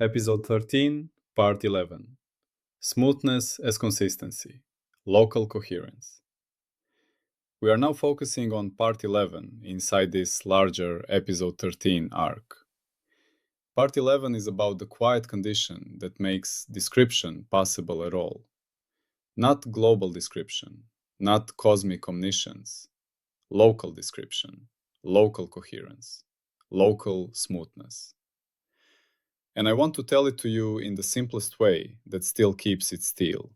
Episode 13, Part 11. Smoothness as consistency. Local coherence. We are now focusing on Part 11 inside this larger Episode 13 arc. Part 11 is about the quiet condition that makes description possible at all. Not global description, not cosmic omniscience. Local description, local coherence, local smoothness. And I want to tell it to you in the simplest way that still keeps it still.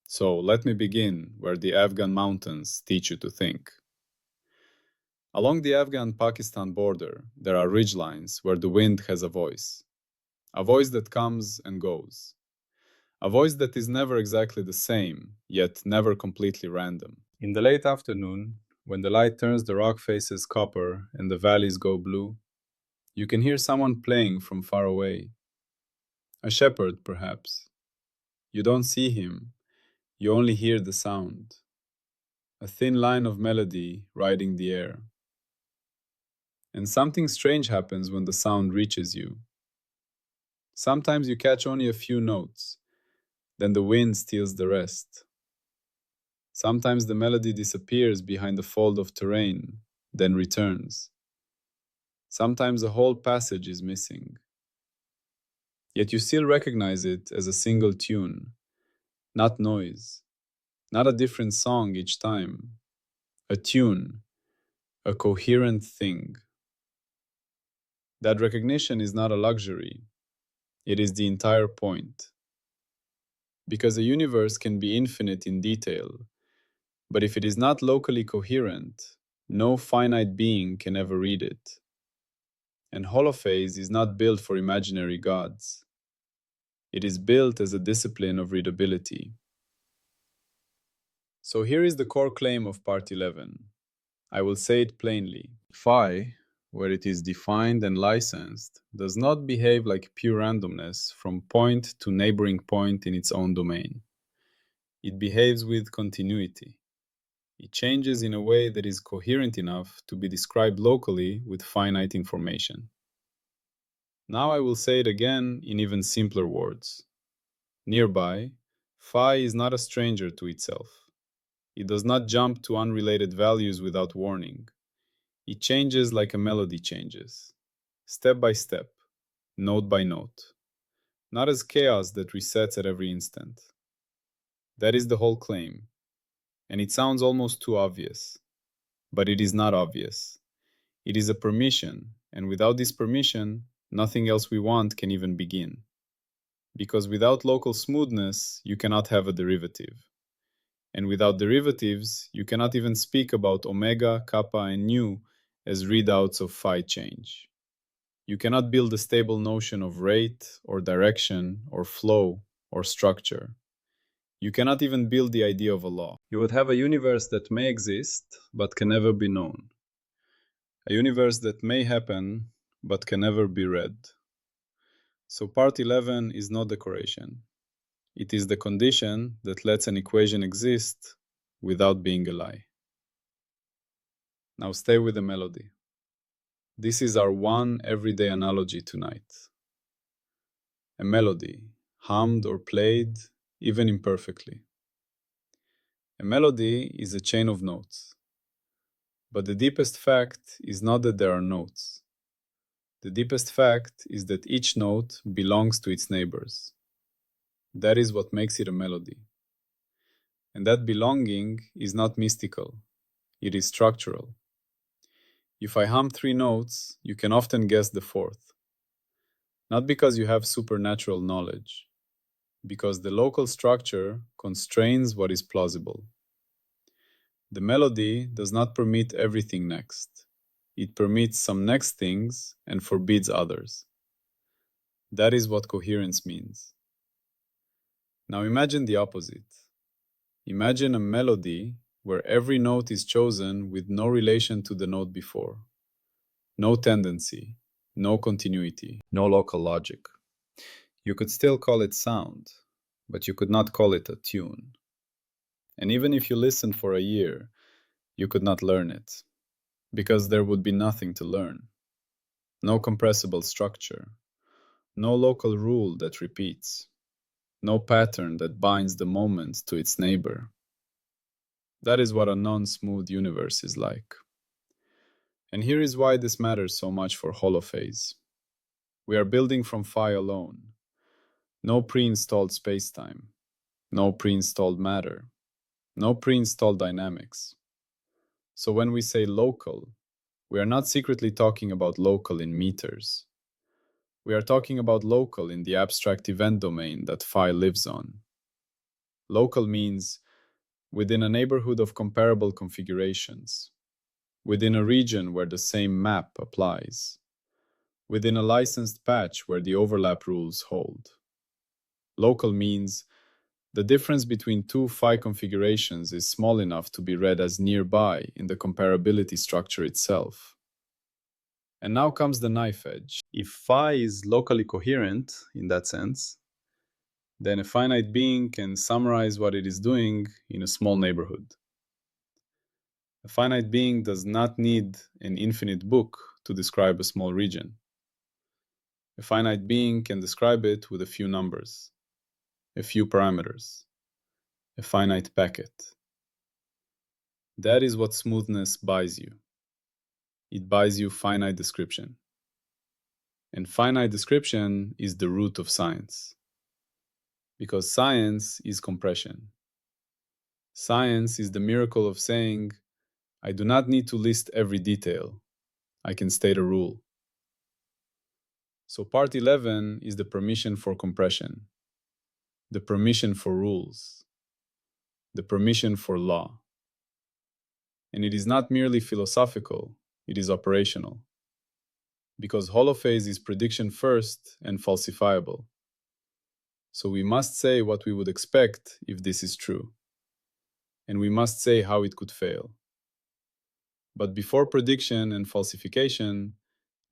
So let me begin where the Afghan mountains teach you to think. Along the Afghan-Pakistan border, there are ridgelines where the wind has a voice that comes and goes. A voice that is never exactly the same, yet never completely random. In the late afternoon, when the light turns the rock faces copper and the valleys go blue, you can hear someone playing from far away. A shepherd, perhaps. You don't see him, you only hear the sound. A thin line of melody riding the air. And something strange happens when the sound reaches you. Sometimes you catch only a few notes, then the wind steals the rest. Sometimes the melody disappears behind a fold of terrain, then returns. Sometimes a whole passage is missing. Yet you still recognize it as a single tune, not noise, not a different song each time. A tune, a coherent thing. That recognition is not a luxury, it is the entire point. Because a universe can be infinite in detail, but if it is not locally coherent, no finite being can ever read it. And HOLOPHASE is not built for imaginary gods. It is built as a discipline of readability. So here is the core claim of Part 11. I will say it plainly. Phi, where it is defined and licensed, does not behave like pure randomness from point to neighboring point in its own domain. It behaves with continuity. It changes in a way that is coherent enough to be described locally with finite information. Now I will say it again in even simpler words. Nearby, phi is not a stranger to itself. It does not jump to unrelated values without warning. It changes like a melody changes, step by step, note by note, not as chaos that resets at every instant. That is the whole claim, and it sounds almost too obvious, but it is not obvious. It is a permission, and without this permission, nothing else we want can even begin. Because without local smoothness, you cannot have a derivative. And without derivatives, you cannot even speak about omega, kappa, and nu as readouts of phi change. You cannot build a stable notion of rate, or direction, or flow, or structure. You cannot even build the idea of a law. You would have a universe that may exist, but can never be known. A universe that may happen, but can never be read. So Part 11 is not decoration. It is the condition that lets an equation exist without being a lie. Now stay with the melody. This is our one everyday analogy tonight. A melody, hummed or played, even imperfectly. A melody is a chain of notes. But the deepest fact is not that there are notes. The deepest fact is that each note belongs to its neighbors. That is what makes it a melody. And that belonging is not mystical. It is structural. If I hum 3 notes, you can often guess the 4th. Not because you have supernatural knowledge, because the local structure constrains what is plausible. The melody does not permit everything next. It permits some next things and forbids others. That is what coherence means. Now imagine the opposite. Imagine a melody where every note is chosen with no relation to the note before. No tendency, no continuity, no local logic. You could still call it sound, but you could not call it a tune. And even if you listened for a year, you could not learn it, because there would be nothing to learn. No compressible structure, No local rule that repeats. No pattern that binds the moment to its neighbor. That is what a non-smooth universe is like. And here is why this matters so much for holophase. We are building from phi alone. No pre-installed spacetime. No pre-installed matter. No pre-installed dynamics. So when we say local, we are not secretly talking about local in meters. We are talking about local in the abstract event domain that phi lives on. Local means within a neighborhood of comparable configurations, within a region where the same map applies, within a licensed patch where the overlap rules hold. Local means the difference between two phi configurations is small enough to be read as nearby in the comparability structure itself. And now comes the knife edge. If phi is locally coherent in that sense, then a finite being can summarize what it is doing in a small neighborhood. A finite being does not need an infinite book to describe a small region. A finite being can describe it with a few numbers, a few parameters, a finite packet. That is what smoothness buys you. It buys you finite description. And finite description is the root of science. Because science is compression. Science is the miracle of saying, I do not need to list every detail. I can state a rule. So part 11 is the permission for compression, the permission for rules, the permission for law. And it is not merely philosophical, it is operational. Because holophase is prediction first and falsifiable. So we must say what we would expect if this is true. And we must say how it could fail. But before prediction and falsification,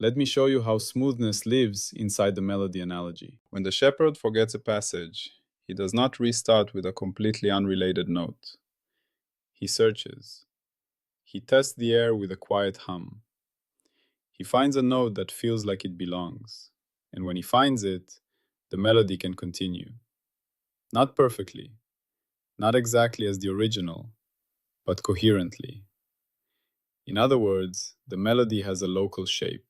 let me show you how smoothness lives inside the melody analogy. When the shepherd forgets a passage, he does not restart with a completely unrelated note. He searches. He tests the air with a quiet hum. He finds a note that feels like it belongs. And when he finds it, the melody can continue. Not perfectly, not exactly as the original, but coherently. In other words, the melody has a local shape.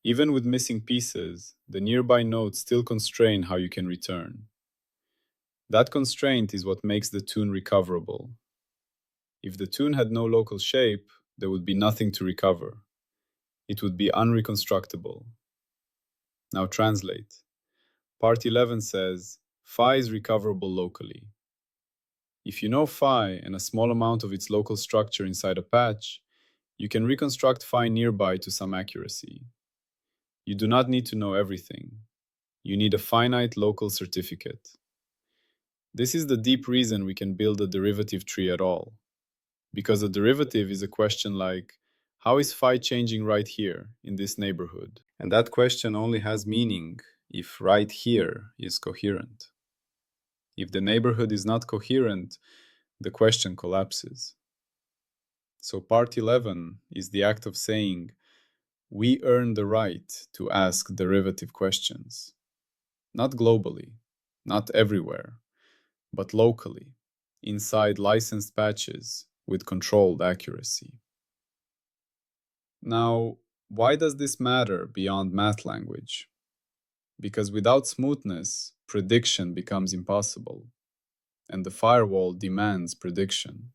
Even with missing pieces, the nearby notes still constrain how you can return. That constraint is what makes the tune recoverable. If the tune had no local shape, there would be nothing to recover. It would be unreconstructable. Now translate. Part 11 says, phi is recoverable locally. If you know phi and a small amount of its local structure inside a patch, you can reconstruct phi nearby to some accuracy. You do not need to know everything. You need a finite local certificate. This is the deep reason we can build a derivative tree at all. Because a derivative is a question like, how is phi changing right here in this neighborhood? And that question only has meaning if right here is coherent. If the neighborhood is not coherent, the question collapses. So part 11 is the act of saying, we earn the right to ask derivative questions. Not globally, not everywhere, but locally, inside licensed patches with controlled accuracy. Now, why does this matter beyond math language? Because without smoothness, prediction becomes impossible, and the firewall demands prediction.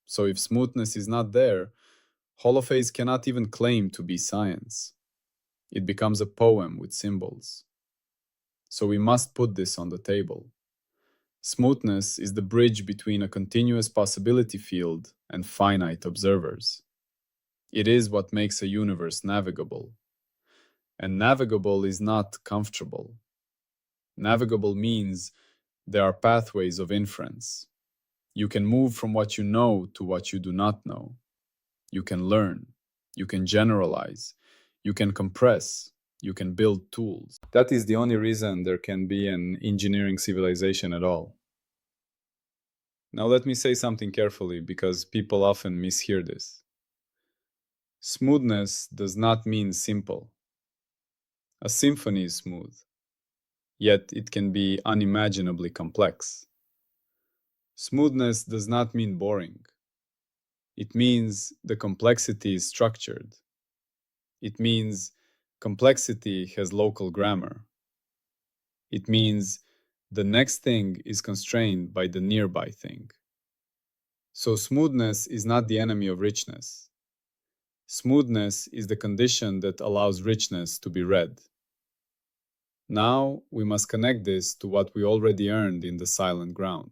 So if smoothness is not there, holophase cannot even claim to be science. It becomes a poem with symbols. So we must put this on the table. Smoothness is the bridge between a continuous possibility field and finite observers. It is what makes a universe navigable. And navigable is not comfortable. Navigable means there are pathways of inference. You can move from what you know to what you do not know. You can learn. You can generalize. You can compress. You can build tools. That is the only reason there can be an engineering civilization at all. Now let me say something carefully because people often mishear this. Smoothness does not mean simple. A symphony is smooth, yet it can be unimaginably complex. Smoothness does not mean boring. It means the complexity is structured. It means complexity has local grammar. It means the next thing is constrained by the nearby thing. So smoothness is not the enemy of richness. Smoothness is the condition that allows richness to be read. Now we must connect this to what we already earned in the silent ground.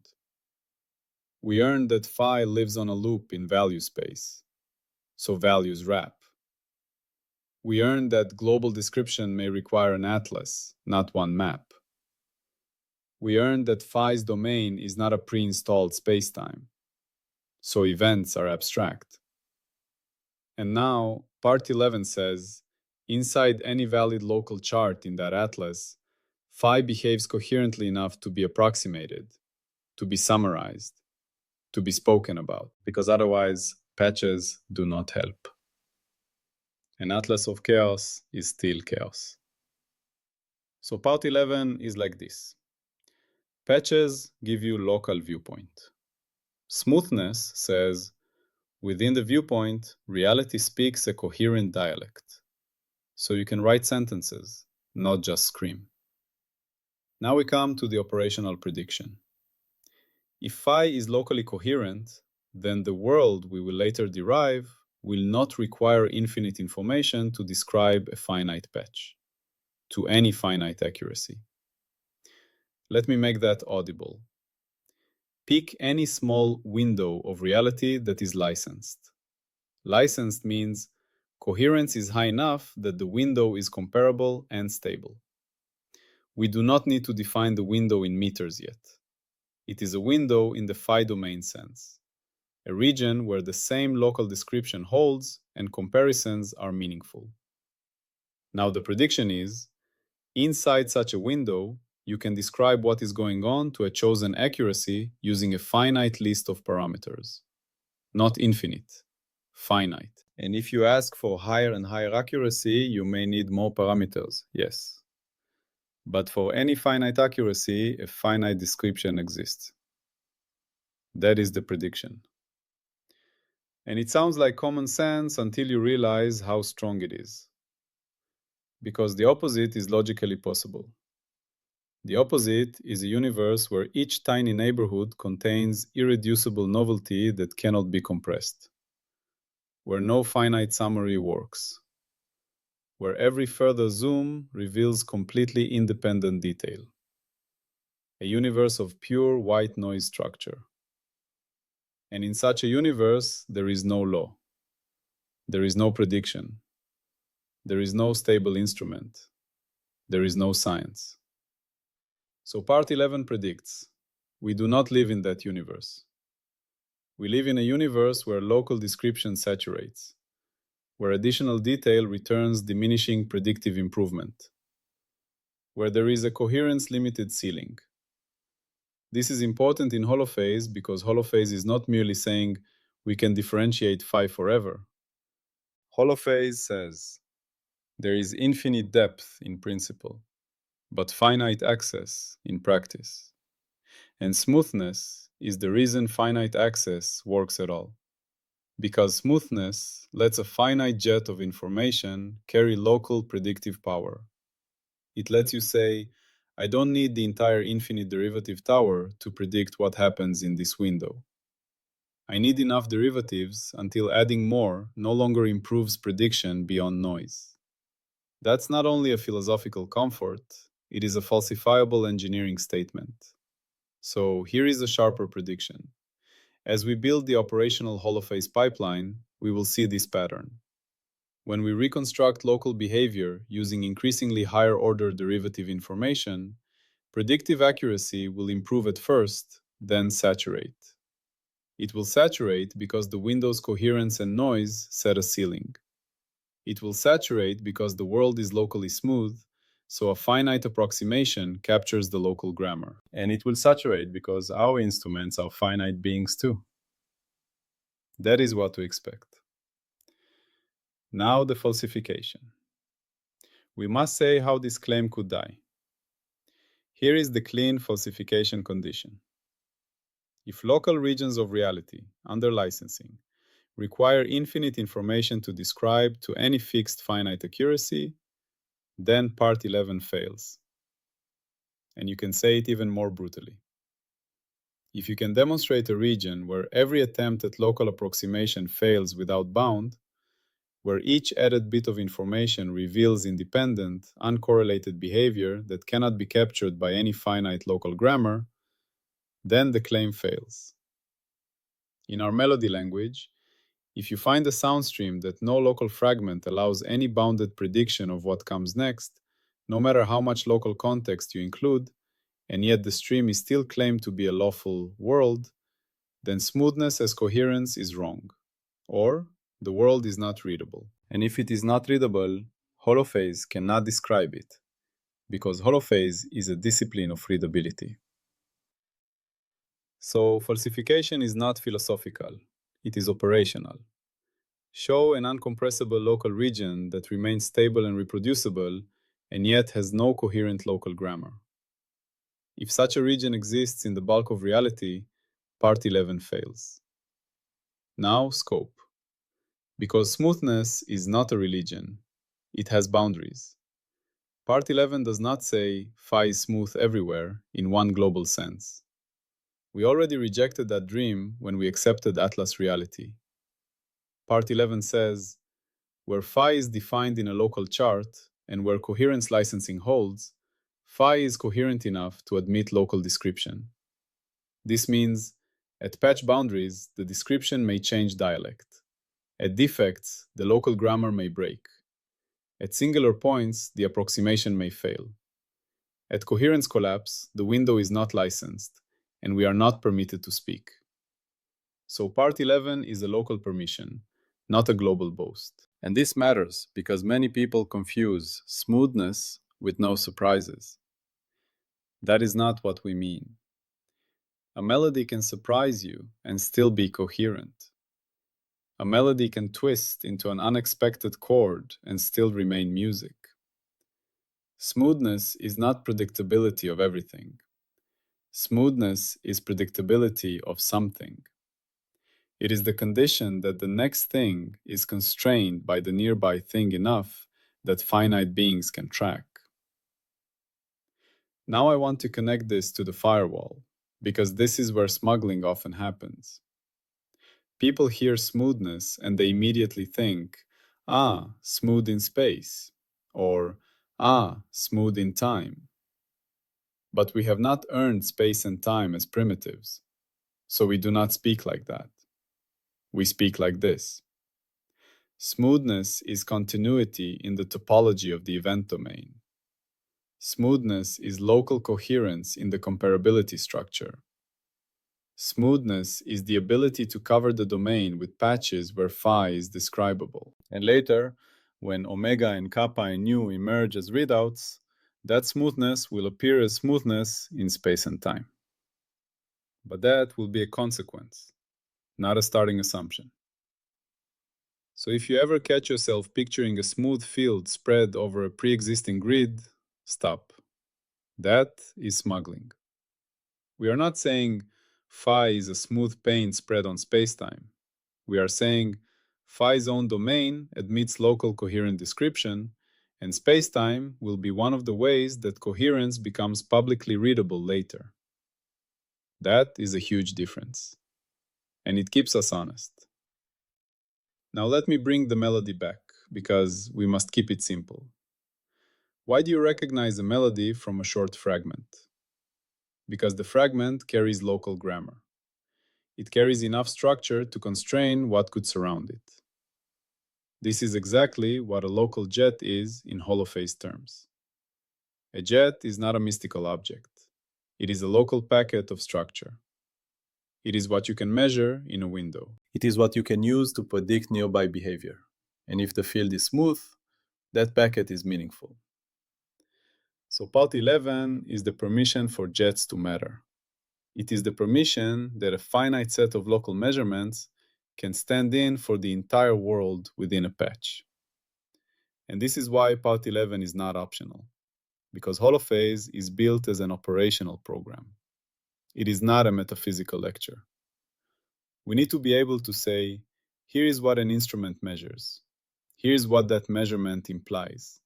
We earned that phi lives on a loop in value space, so values wrap. We earned that global description may require an atlas, not one map. We earned that phi's domain is not a pre-installed spacetime, so events are abstract. And now, part 11 says, inside any valid local chart in that atlas, phi behaves coherently enough to be approximated, to be summarized, to be spoken about, because otherwise, patches do not help. An atlas of chaos is still chaos. So part 11 is like this. Patches give you local viewpoint. Smoothness says, within the viewpoint, reality speaks a coherent dialect. So you can write sentences, not just scream. Now we come to the operational prediction. If phi is locally coherent, then the world we will later derive will not require infinite information to describe a finite patch, to any finite accuracy. Let me make that audible. Pick any small window of reality that is licensed. Licensed means coherence is high enough that the window is comparable and stable. We do not need to define the window in meters yet. It is a window in the phi domain sense, a region where the same local description holds and comparisons are meaningful. Now the prediction is, inside such a window, you can describe what is going on to a chosen accuracy using a finite list of parameters. Not infinite, finite. And if you ask for higher and higher accuracy, you may need more parameters, yes. But for any finite accuracy, a finite description exists. That is the prediction. And it sounds like common sense until you realize how strong it is. Because the opposite is logically possible. The opposite is a universe where each tiny neighborhood contains irreducible novelty that cannot be compressed, where no finite summary works, where every further zoom reveals completely independent detail, a universe of pure white noise structure. And in such a universe, there is no law. There is no prediction. There is no stable instrument. There is no science. So part 11 predicts, we do not live in that universe. We live in a universe where local description saturates, where additional detail returns diminishing predictive improvement, where there is a coherence-limited ceiling. This is important in holophase because holophase is not merely saying we can differentiate phi forever. Holophase says there is infinite depth in principle, but finite access in practice. And smoothness is the reason finite access works at all. Because smoothness lets a finite jet of information carry local predictive power. It lets you say, I don't need the entire infinite derivative tower to predict what happens in this window. I need enough derivatives until adding more no longer improves prediction beyond noise. That's not only a philosophical comfort, it is a falsifiable engineering statement. So here is a sharper prediction. As we build the operational holophase pipeline, we will see this pattern. When we reconstruct local behavior using increasingly higher order derivative information, predictive accuracy will improve at first, then saturate. It will saturate because the window's coherence and noise set a ceiling. It will saturate because the world is locally smooth, so a finite approximation captures the local grammar. And it will saturate because our instruments are finite beings too. That is what to expect. Now the falsification. We must say how this claim could die. Here is the clean falsification condition. If local regions of reality, under licensing, require infinite information to describe to any fixed finite accuracy, then part 11 fails. And you can say it even more brutally. If you can demonstrate a region where every attempt at local approximation fails without bound, where each added bit of information reveals independent, uncorrelated behavior that cannot be captured by any finite local grammar, then the claim fails. In our melody language, if you find a sound stream that no local fragment allows any bounded prediction of what comes next, no matter how much local context you include, and yet the stream is still claimed to be a lawful world, then smoothness as coherence is wrong, or the world is not readable. And if it is not readable, HOLOPHASE cannot describe it, because HOLOPHASE is a discipline of readability. So falsification is not philosophical, it is operational. Show an uncompressible local region that remains stable and reproducible, and yet has no coherent local grammar. If such a region exists in the bulk of reality, part 11 fails. Now, scope. Because smoothness is not a religion, it has boundaries. Part 11 does not say phi is smooth everywhere in one global sense. We already rejected that dream when we accepted Atlas reality. Part 11 says, where phi is defined in a local chart and where coherence licensing holds, phi is coherent enough to admit local description. This means, at patch boundaries, the description may change dialect. At defects, the local grammar may break. At singular points, the approximation may fail. At coherence collapse, the window is not licensed, and we are not permitted to speak. So part 11 is a local permission, not a global boast. And this matters because many people confuse smoothness with no surprises. That is not what we mean. A melody can surprise you and still be coherent. A melody can twist into an unexpected chord and still remain music. Smoothness is not predictability of everything. Smoothness is predictability of something. It is the condition that the next thing is constrained by the nearby thing enough that finite beings can track. Now I want to connect this to the firewall, because this is where smuggling often happens. People hear smoothness and they immediately think, smooth in space, or smooth in time. But we have not earned space and time as primitives, so we do not speak like that. We speak like this. Smoothness is continuity in the topology of the event domain. Smoothness is local coherence in the comparability structure. Smoothness is the ability to cover the domain with patches where phi is describable. And later, when omega and kappa and nu emerge as readouts, that smoothness will appear as smoothness in space and time. But that will be a consequence, not a starting assumption. So if you ever catch yourself picturing a smooth field spread over a pre-existing grid, stop. That is smuggling. We are not saying phi is a smooth pane spread on spacetime. We are saying phi's own domain admits local coherent description, and spacetime will be one of the ways that coherence becomes publicly readable later. That is a huge difference, and it keeps us honest. Now let me bring the melody back, because we must keep it simple. Why do you recognize a melody from a short fragment? Because the fragment carries local grammar. It carries enough structure to constrain what could surround it. This is exactly what a local jet is in holophase terms. A jet is not a mystical object. It is a local packet of structure. It is what you can measure in a window. It is what you can use to predict nearby behavior. And if the field is smooth, that packet is meaningful. So part 11 is the permission for jets to matter. It is the permission that a finite set of local measurements can stand in for the entire world within a patch. And this is why Part 11 is not optional, because HOLOPHASE is built as an operational program. It is not a metaphysical lecture. We need to be able to say, here is what an instrument measures. Here is what that measurement implies.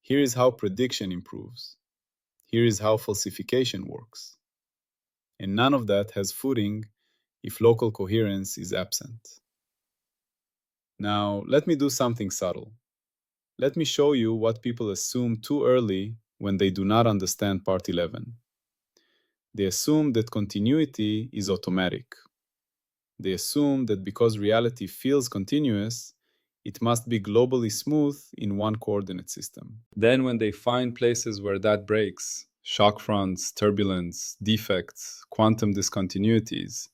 Here is how prediction improves. Here is how falsification works. And none of that has footing if local coherence is absent. Now, let me do something subtle. Let me show you what people assume too early when they do not understand Part 11. They assume that continuity is automatic. They assume that because reality feels continuous, it must be globally smooth in one coordinate system. Then when they find places where that breaks, shock fronts, turbulence, defects, quantum discontinuities,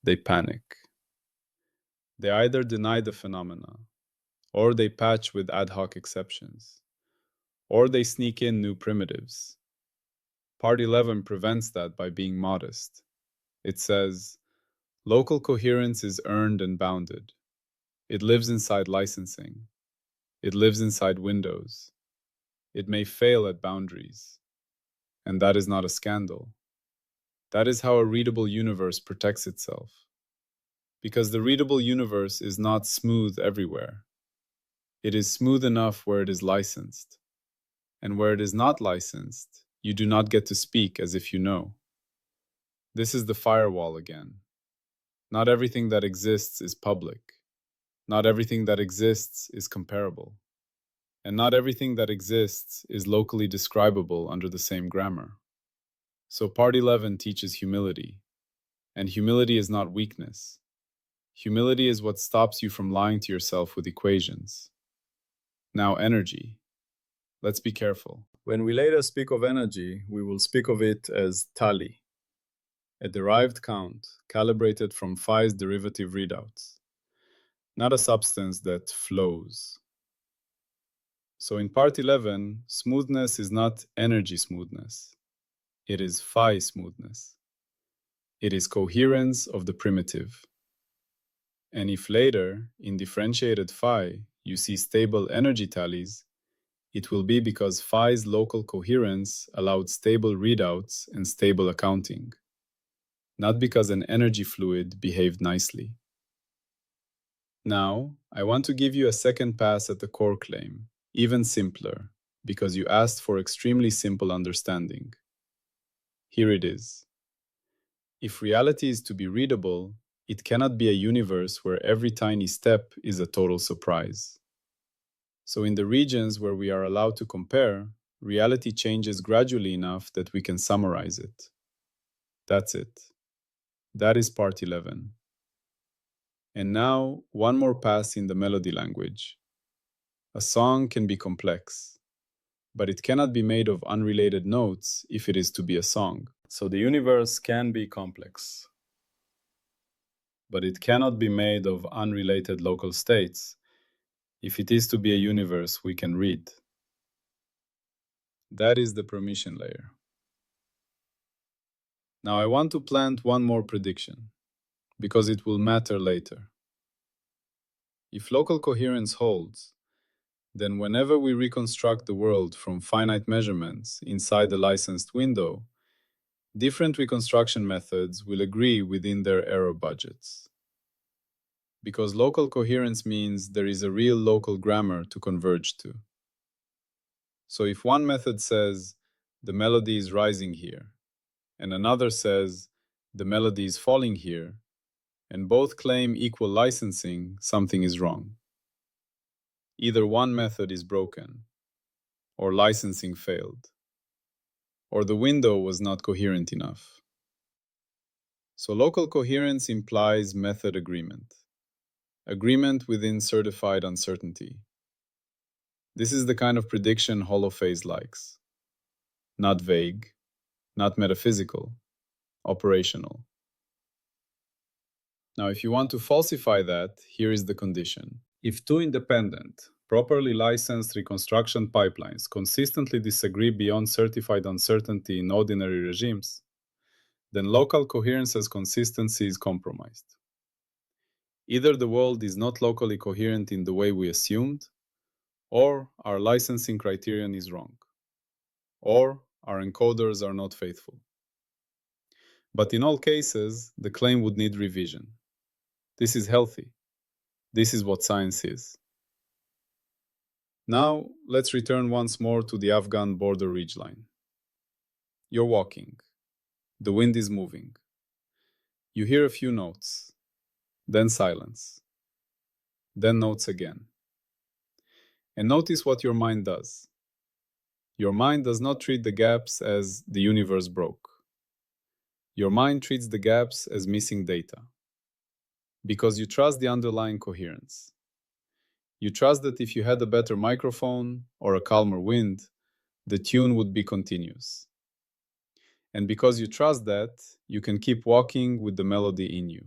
they panic. They either deny the phenomena, or they patch with ad hoc exceptions, or they sneak in new primitives. Part 11 prevents that by being modest. It says, local coherence is earned and bounded. It lives inside licensing. It lives inside windows. It may fail at boundaries. And that is not a scandal. That is how a readable universe protects itself. Because the readable universe is not smooth everywhere. It is smooth enough where it is licensed. And where it is not licensed, you do not get to speak as if you know. This is the firewall again. Not everything that exists is public. Not everything that exists is comparable. And not everything that exists is locally describable under the same grammar. So Part 11 teaches humility. And humility is not weakness. Humility is what stops you from lying to yourself with equations. Now, energy. Let's be careful. When we later speak of energy, we will speak of it as tally, a derived count calibrated from phi's derivative readouts, not a substance that flows. So in Part 11, smoothness is not energy smoothness. It is phi smoothness. It is coherence of the primitive. And if later, in differentiated phi, you see stable energy tallies, it will be because phi's local coherence allowed stable readouts and stable accounting, not because an energy fluid behaved nicely. Now, I want to give you a second pass at the core claim, even simpler, because you asked for extremely simple understanding. Here it is. If reality is to be readable, it cannot be a universe where every tiny step is a total surprise. So in the regions where we are allowed to compare, reality changes gradually enough that we can summarize it. That's it. That is Part 11. And now, one more pass in the melody language. A song can be complex, but it cannot be made of unrelated notes if it is to be a song. So the universe can be complex, but it cannot be made of unrelated local states if it is to be a universe we can read. That is the permission layer. Now I want to plant one more prediction, because it will matter later. If local coherence holds, then whenever we reconstruct the world from finite measurements inside the licensed window, different reconstruction methods will agree within their error budgets. Because local coherence means there is a real local grammar to converge to. So if one method says, the melody is rising here, and another says, the melody is falling here, and both claim equal licensing, something is wrong. Either one method is broken, or licensing failed, or the window was not coherent enough. So local coherence implies method agreement. Agreement within certified uncertainty. This is the kind of prediction HOLOPHASE likes. Not vague, not metaphysical, operational. Now, if you want to falsify that, here is the condition. If two independent, properly licensed reconstruction pipelines consistently disagree beyond certified uncertainty in ordinary regimes, then local coherence as consistency is compromised. Either the world is not locally coherent in the way we assumed, or our licensing criterion is wrong, or our encoders are not faithful. But in all cases, the claim would need revision. This is healthy. This is what science is. Now, let's return once more to the Afghan border ridgeline. You're walking. The wind is moving. You hear a few notes, then silence, then notes again. And notice what your mind does. Your mind does not treat the gaps as the universe broke. Your mind treats the gaps as missing data. Because you trust the underlying coherence. You trust that if you had a better microphone or a calmer wind, the tune would be continuous. And because you trust that, you can keep walking with the melody in you.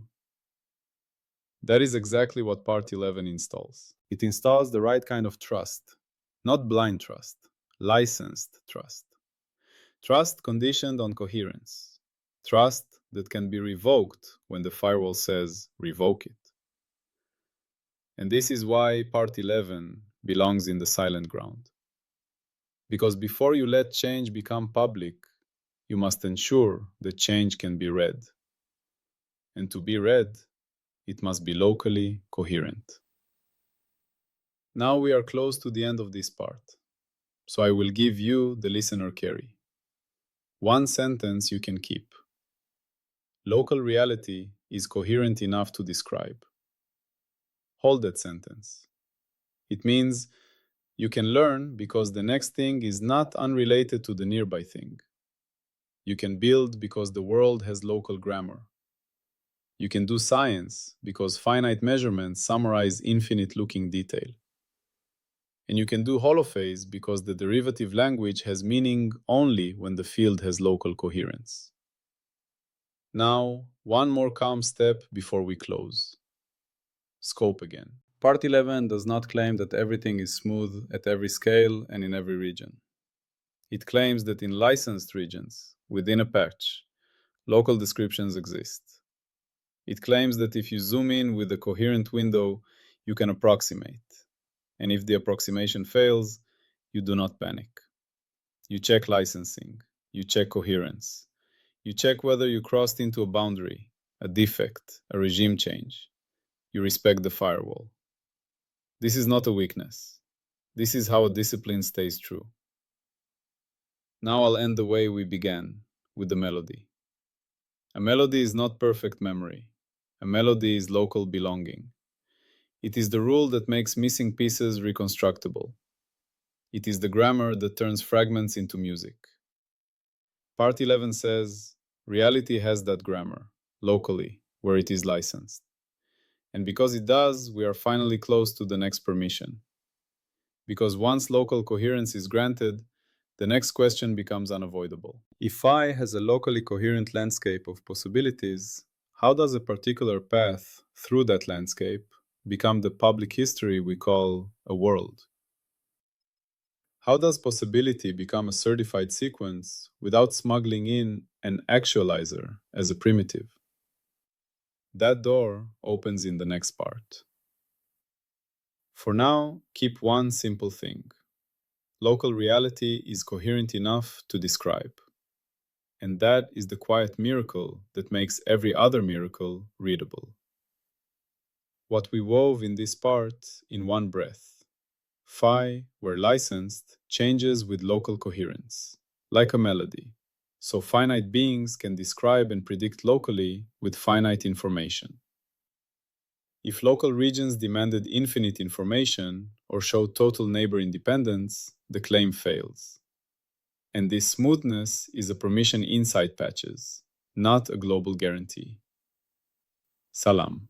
That is exactly what Part 11 installs. It installs the right kind of trust, not blind trust, licensed trust. Trust conditioned on coherence. Trust that can be revoked when the firewall says revoke it. And this is why Part 11 belongs in the silent ground. Because before you let change become public, you must ensure that change can be read. And to be read, it must be locally coherent. Now we are close to the end of this part, so I will give you the listener carry. One sentence you can keep. Local reality is coherent enough to describe. Hold that sentence. It means you can learn because the next thing is not unrelated to the nearby thing. You can build because the world has local grammar. You can do science because finite measurements summarize infinite-looking detail. And you can do holophase because the derivative language has meaning only when the field has local coherence. Now, one more calm step before we close. Scope again. Part 11 does not claim that everything is smooth at every scale and in every region. It claims that in licensed regions, within a patch, local descriptions exist. It claims that if you zoom in with a coherent window, you can approximate. And if the approximation fails, you do not panic. You check licensing. You check coherence. You check whether you crossed into a boundary, a defect, a regime change. You respect the firewall. This is not a weakness. This is how a discipline stays true. Now I'll end the way we began, with the melody. A melody is not perfect memory. A melody is local belonging. It is the rule that makes missing pieces reconstructible. It is the grammar that turns fragments into music. Part 11 says, reality has that grammar, locally, where it is licensed. And because it does, we are finally close to the next permission. Because once local coherence is granted, the next question becomes unavoidable. If phi has a locally coherent landscape of possibilities, how does a particular path through that landscape become the public history we call a world? How does possibility become a certified sequence without smuggling in an actualizer as a primitive? That door opens in the next part. For now, keep one simple thing. Local reality is coherent enough to describe. And that is the quiet miracle that makes every other miracle readable. What we wove in this part in one breath. Phi, where licensed, changes with local coherence, like a melody. So finite beings can describe and predict locally with finite information. If local regions demanded infinite information or showed total neighbor independence, the claim fails. And this smoothness is a permission inside patches, not a global guarantee. Salam.